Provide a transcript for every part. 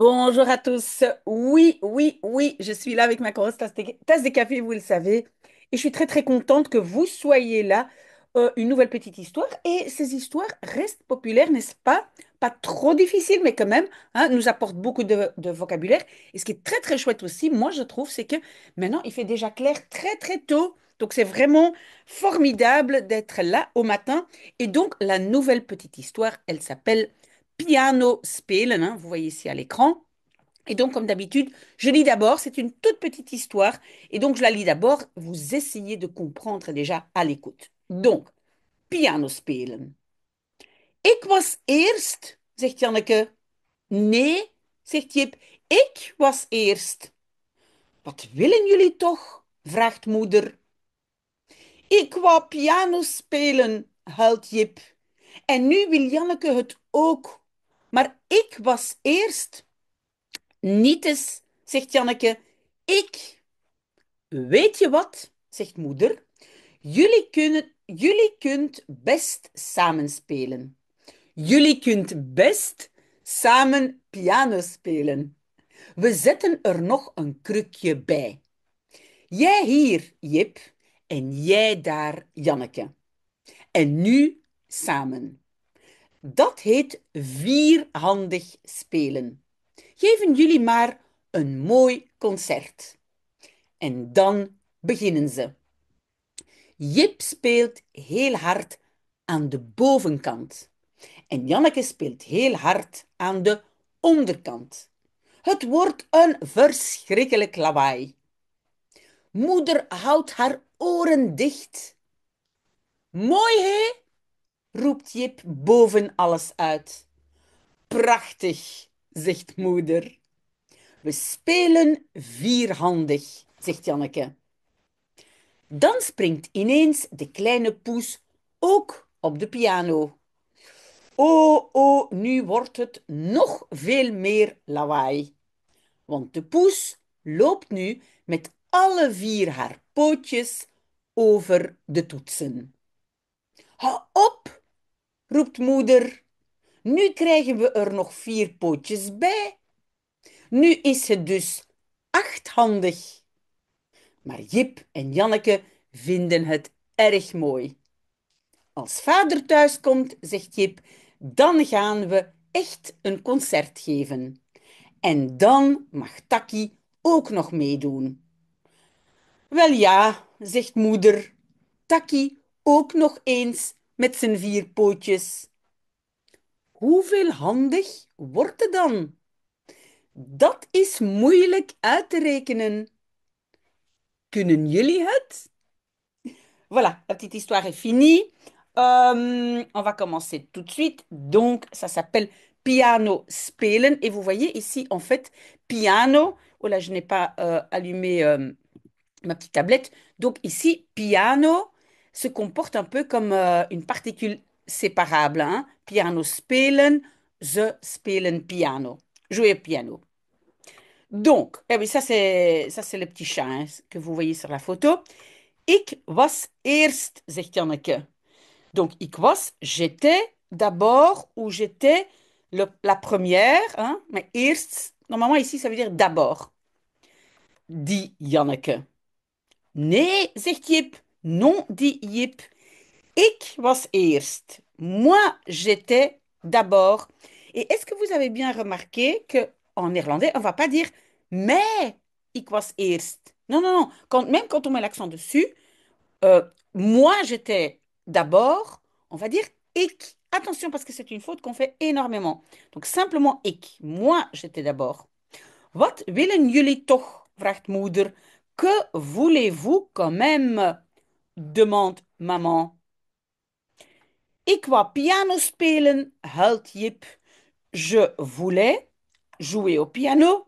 Bonjour à tous. Oui, oui, oui, je suis là avec ma grosse tasse de café, vous le savez. Et je suis très, très contente que vous soyez là. Une nouvelle petite histoire. Et ces histoires restent populaires, n'est-ce pas? Pas trop difficiles, mais quand même, hein, nous apportent beaucoup de vocabulaire. Et ce qui est très, très chouette aussi, moi, je trouve, c'est que maintenant, il fait déjà clair très, très tôt. Donc, c'est vraiment formidable d'être là au matin. Et donc, la nouvelle petite histoire, elle s'appelle Piano spelen, hein, vous voyez ici à l'écran. Et donc, comme d'habitude, je lis d'abord, c'est une toute petite histoire, et donc je la lis d'abord, vous essayez de comprendre déjà à l'écoute. Donc, piano spelen. Ik was eerst, zegt Janneke. Nee, zegt Jip, ik was eerst. Wat willen jullie toch? Vraagt moeder. Ik wou piano spelen, huilt Jip. En nu wil Janneke het ook. Maar ik was eerst. Niet eens, zegt Janneke. Ik. Weet je wat, zegt moeder. Jullie kunt best samen spelen. Jullie kunt best samen piano spelen. We zetten er nog een krukje bij. Jij hier, Jip, en jij daar, Janneke. En nu samen. Dat heet vierhandig spelen. Geven jullie maar een mooi concert. En dan beginnen ze. Jip speelt heel hard aan de bovenkant. En Janneke speelt heel hard aan de onderkant. Het wordt een verschrikkelijk lawaai. Moeder houdt haar oren dicht. Mooi, hè? Roept Jip boven alles uit. Prachtig, zegt moeder. We spelen vierhandig, zegt Janneke. Dan springt ineens de kleine poes ook op de piano. Oh, oh, nu wordt het nog veel meer lawaai. Want de poes loopt nu met alle vier haar pootjes over de toetsen. Hou op, roept moeder. Nu krijgen we er nog vier pootjes bij. Nu is het dus achthandig. Maar Jip en Janneke vinden het erg mooi. Als vader thuiskomt, zegt Jip, dan gaan we echt een concert geven. En dan mag Taki ook nog meedoen. Wel ja, zegt moeder. Taki ook nog eens met zijn vier pootjes. Hoeveel handig wordt het dan? Dat is moeilijk uit te rekenen. Kunnen jullie het? Voilà, la petite histoire est finie. On va commencer tout de suite. Donc, ça s'appelle piano spelen. Et vous voyez ici, en fait, piano. Oh là, je n'ai pas allumé ma petite tablette. Donc, ici, piano se comporte un peu comme une particule séparable, hein. Piano spelen, ze spelen piano. Jouer au piano. Donc, eh oui, ça c'est le petit chat hein, que vous voyez sur la photo. Ik was eerst, zegt Janneke. Donc, ik was, j'étais d'abord ou j'étais la première. Hein, mais eerst, normalement ici, ça veut dire d'abord, dit Janneke. Nee, zegt Jip. Non, dit Jip. Ik was eerst. Moi, j'étais d'abord. Et est-ce que vous avez bien remarqué que en néerlandais, on va pas dire mais ik was eerst. Non, non, non. Même quand on met l'accent dessus, euh, moi, j'étais d'abord, on va dire ik. Attention, parce que c'est une faute qu'on fait énormément. Donc, simplement ik. Moi, j'étais d'abord. Wat willen jullie toch? Vraagt moeder. Que voulez-vous quand même? Demande maman. Ik wou piano spelen, huilt Jip. Je voulais jouer au piano,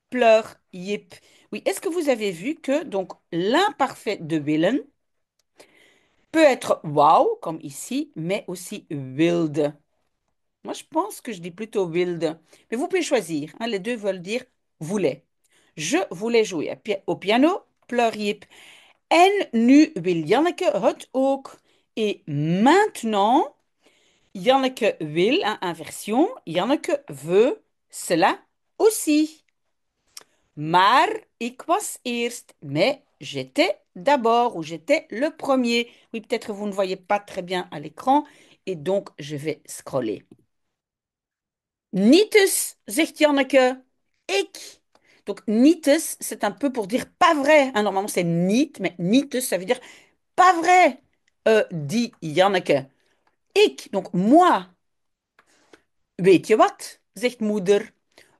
pleure Jip. Oui, est-ce que vous avez vu que donc l'imparfait de willen peut être wou, comme ici, mais aussi wilde. Moi, je pense que je dis plutôt wilde. Mais vous pouvez choisir, hein, les deux veulent dire voulait. Je voulais jouer au piano, pleure Jip. En nu wil Janneke het ook. Et maintenant, Janneke wil, hein, inversion, Janneke veut cela aussi. Maar ik was eerst. Mais j'étais d'abord ou j'étais le premier. Oui, peut-être vous ne voyez pas très bien à l'écran et donc je vais scroller. Nietes, zegt Janneke. Ik. Donc, nietes, c'est un peu pour dire pas vrai, hein. Normalement, c'est niet, mais nietes, ça veut dire pas vrai, dit Janneke. Ik, donc moi. Weet je wat, zegt moeder.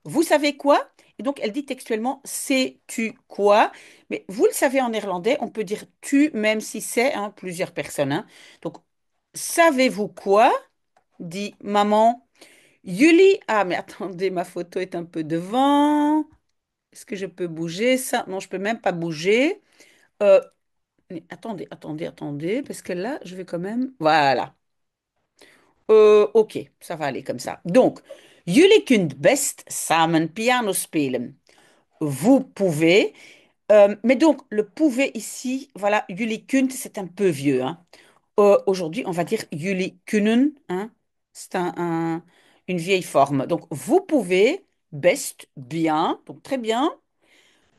Vous savez quoi? Et donc, elle dit textuellement, sais-tu quoi? Mais vous le savez en néerlandais, on peut dire tu, même si c'est hein, plusieurs personnes, hein. Donc, savez-vous quoi? Dit maman. Jullie, ah, mais attendez, ma photo est un peu devant. Est-ce que je peux bouger ça? Non, je peux même pas bouger. Euh, mais attendez, parce que là, je vais quand même. Voilà. Ok, ça va aller comme ça. Donc, jullie kunt best samen piano spelen. Vous pouvez. Mais donc, le pouvez ici, voilà, jullie kunt, c'est un peu vieux, hein. Aujourd'hui, on va dire jullie kunnen, hein. C'est une vieille forme. Donc, vous pouvez best, bien, donc très bien,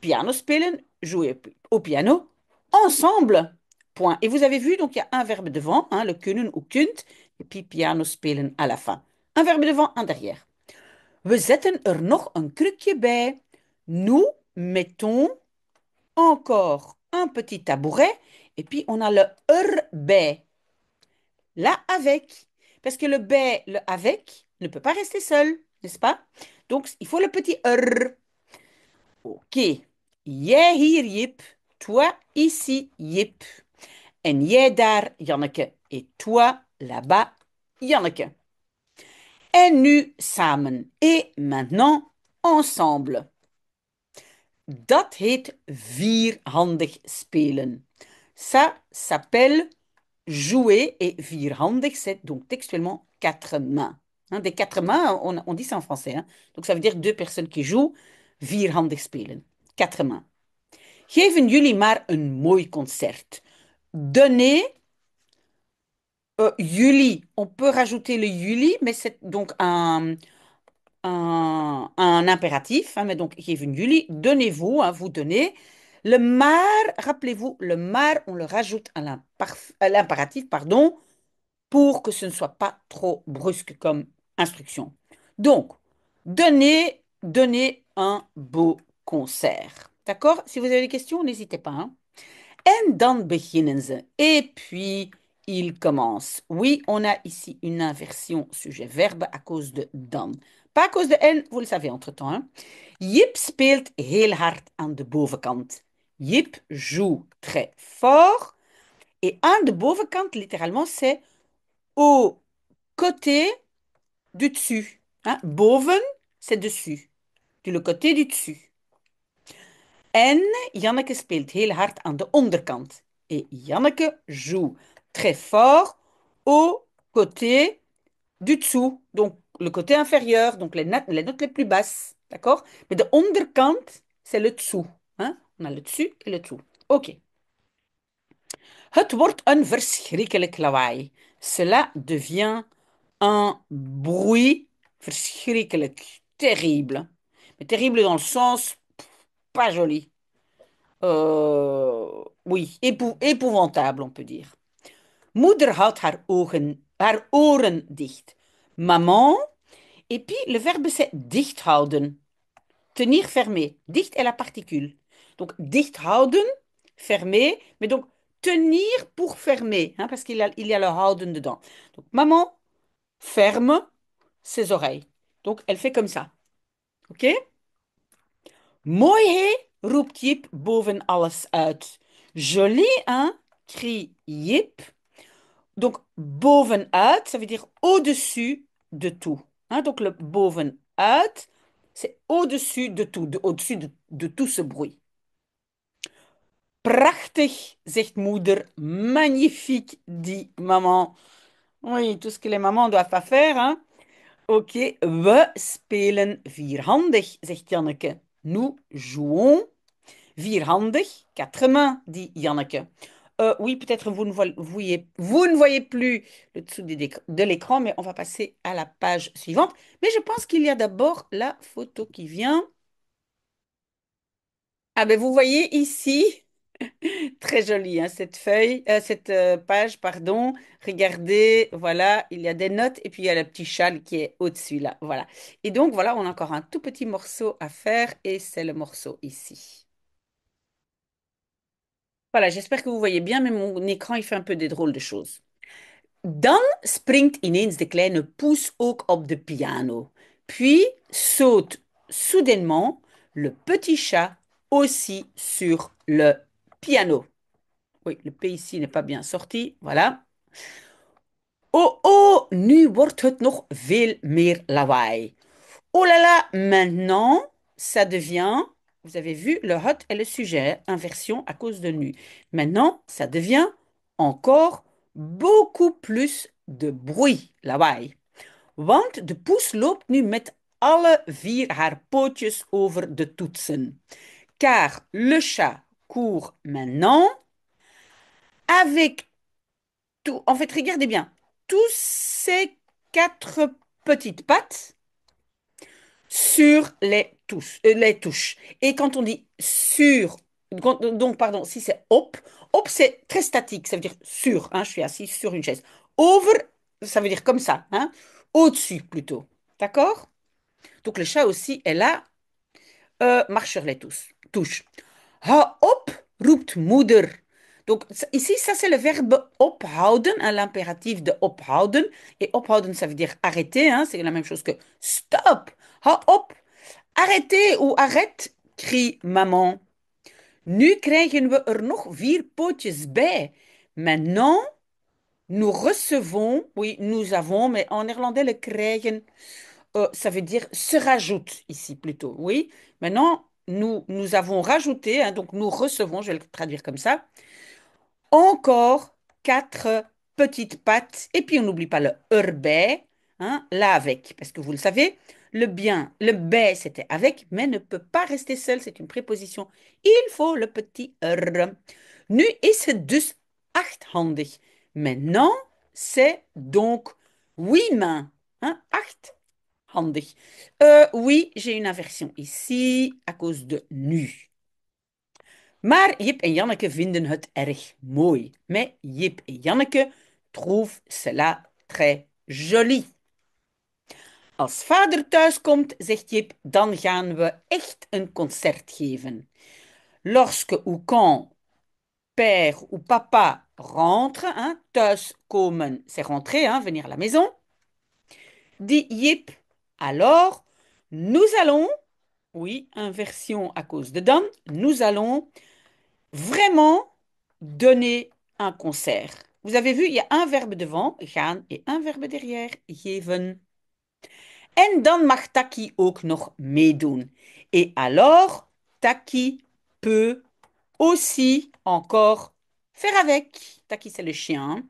piano spelen, jouer au piano, ensemble. Point. Et vous avez vu, donc il y a un verbe devant, hein, le kunnen ou kunt, et puis piano spelen à la fin. Un verbe devant, un derrière. We zetten er nog een krukje bij. Nous mettons encore un petit tabouret, et puis on a le er bij. Là, avec. Parce que le bij, le avec, ne peut pas rester seul, n'est-ce pas? Donc, il faut le petit er. Oké. Jij hier, Jip. Toi ici, Jip. En jij daar, Janneke. Et toi là-bas, Janneke. En nu samen. Et maintenant, ensemble. Dat heet vierhandig spelen. Ça s'appelle jouer. Et vierhandig, c'est donc textuellement quatre mains. Hein, des quatre mains, on dit ça en français, hein. Donc ça veut dire deux personnes qui jouent. Vierhandig spelen. Quatre mains. Geven jullie maar een mooi concert. Donnez, jullie, on peut rajouter le jullie, mais c'est donc un impératif, hein, mais donc geven jullie, donnez-vous, hein, vous donnez. Le maar, rappelez-vous, le maar, on le rajoute à l'impératif, pardon, pour que ce ne soit pas trop brusque comme instruction. Donc, donnez un beau concert. D'accord? Si vous avez des questions, n'hésitez pas, hein. En dan beginnen ze. Et puis, il commence. Oui, on a ici une inversion sujet-verbe à cause de dan. Pas à cause de en, vous le savez entre-temps, hein. Jip speelt heel hard aan de bovenkant. Jip joue très fort. Et aan de bovenkant, littéralement, c'est au côté du dessus. Hein. Boven, c'est dessus. Du le côté du dessus. En Janneke speelt heel hard aan de onderkant. Et Janneke joue très fort au côté du dessous, donc le côté inférieur, donc les notes les plus basses. D'accord? Mais de onderkant, c'est le dessous. Hein? On a le dessus et le dessous. Ok. Het wordt een verschrikkelijk lawaai. Cela devient un bruit verschrikkelijk, terrible. Mais terrible dans le sens pas joli. Oui, épouvantable, on peut dire. Moeder houdt haar oren dicht. Maman, et puis le verbe c'est dicht houden. Tenir fermé. Dicht est la particule. Donc dicht houden, fermé, mais donc tenir pour fermer, hein, parce il y a le houden dedans. Donc maman ferme ses oreilles. Donc elle fait comme ça. OK? Mooi hé, roept Jip boven alles uit. Joli, hein? Crie Jip. Donc, bovenuit, ça veut dire au-dessus de tout. Hein, donc, le bovenuit, c'est au-dessus de tout, au-dessus de tout ce bruit. Prachtig, zegt moeder. Magnifique, dit maman. Oui, tout ce que les mamans doivent pas faire, hein. Ok, we spelen vierhandig, zegt Janneke. Nous jouons vierhandig, quatre mains, dit Janneke. Oui, peut-être vous ne voyez plus le dessous de l'écran, mais on va passer à la page suivante. Mais je pense qu'il y a d'abord la photo qui vient. Ah ben vous voyez ici, très jolie hein, cette feuille, cette page, pardon. Regardez, voilà, il y a des notes et puis il y a le petit châle qui est au-dessus là, voilà. Et donc voilà, on a encore un tout petit morceau à faire et c'est le morceau ici. Voilà, j'espère que vous voyez bien, mais mon écran il fait un peu des drôles de choses. Dan springt ineens de kleine poes ook op de piano. Puis saute soudainement le petit chat aussi sur le piano. Oui, le P ici n'est pas bien sorti. Voilà. Oh oh, nu wordt het nog veel meer lawaai. Oh là là, maintenant, ça devient, vous avez vu, le hot est le sujet, inversion à cause de nu. Maintenant, ça devient encore beaucoup plus de bruit, lawaai. Want de poes loopt nu met alle vier haar pootjes over de toetsen. Car le chat court maintenant avec tout. En fait, regardez bien, tous ces quatre petites pattes sur les touches. Et quand on dit sur, donc pardon, si c'est op c'est très statique, ça veut dire sur, hein, je suis assis sur une chaise. Over, ça veut dire comme ça, hein, au-dessus plutôt. D'accord? Donc le chat aussi est là, marche sur les touches. Ha op, roept moeder. Donc ici, ça c'est le verbe ophouden, hein, l'impératif de ophouden. Et ophouden, ça veut dire arrêter, hein, c'est la même chose que stop. Ha op, arrêtez ou arrête, crie maman. Nu krijgen we er nog vier pootjes bij. Maintenant, nous recevons, oui, nous avons, mais en néerlandais, le krijgen, ça veut dire se rajoute ici plutôt, oui. Maintenant, nous avons rajouté, hein, donc nous recevons, je vais le traduire comme ça, encore quatre petites pattes. Et puis on n'oublie pas le erbij, hein, là avec, parce que vous le savez, le bij c'était avec, mais ne peut pas rester seul, c'est une préposition. Il faut le petit er. Nu is het dus achthandig. Maintenant, c'est donc huit mains. Hein, achthandig. Oui, j'ai une inversion ici à cause de nu. Maar Jip en Janneke vinden het erg mooi. Mais Jip en Janneke trouvent cela très joli. Als vader thuiskomt, zegt Jip, dan gaan we echt een concert geven. Lorsque ou quand père ou papa rentre, hein, thuiskomen, c'est rentrer, hein, venir à la maison, dit Jip, alors nous allons, oui, inversion à cause de dan, nous allons vraiment donner un concert. Vous avez vu, il y a un verbe devant, gaan, et un verbe derrière, geven. En dan mag Taki ook nog meedoen. Et alors, Taki peut aussi encore faire avec. Taki, c'est le chien, hein.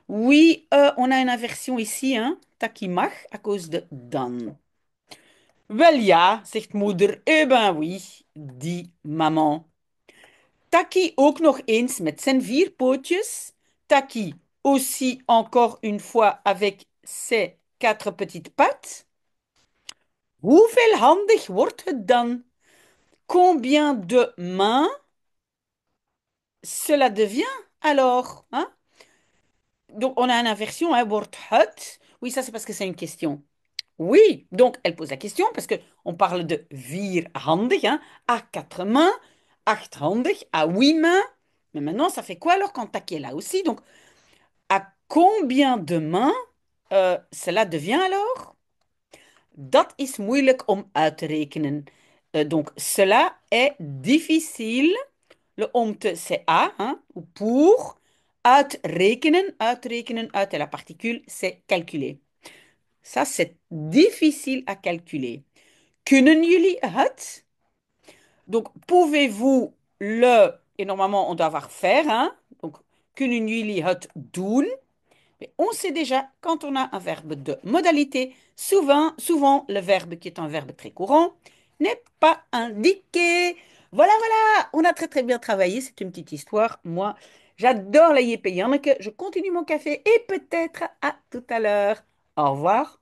Oui, on a une inversion ici, hein. Taki mag à cause de dan. Wel ja, zegt moeder. Eh ben oui, dit maman. Taki ook nog eens met zijn vier pootjes. Taki aussi encore une fois avec ses quatre petites pattes. Hoeveel handig wordt het dan? Combien de mains cela devient alors, hein? Donc on a une inversion, hein, wordt het. Oui, ça c'est parce que c'est une question. Oui, donc elle pose la question parce que on parle de vierhandig, hein, à quatre mains, achthandig, à huit mains. Mais maintenant, ça fait quoi alors quand Taki est là aussi? Donc, à combien de mains cela devient alors? Dat is moeilijk om uit te rekenen. Donc, cela est difficile. Le omte, c'est à, hein, ou pour. Uitrekenen, uitrekenen, uit est la particule, c'est calculer. Ça, c'est difficile à calculer. Kunnen jullie het? Donc, pouvez-vous le, et normalement, on doit avoir faire, hein? Donc, kunnen jullie het doen? Mais on sait déjà, quand on a un verbe de modalité, souvent, le verbe qui est un verbe très courant n'est pas indiqué. Voilà, voilà, on a très très bien travaillé. C'est une petite histoire. Moi, J'adore la Yippee Janneke. Je continue mon café et peut-être à tout à l'heure. Au revoir.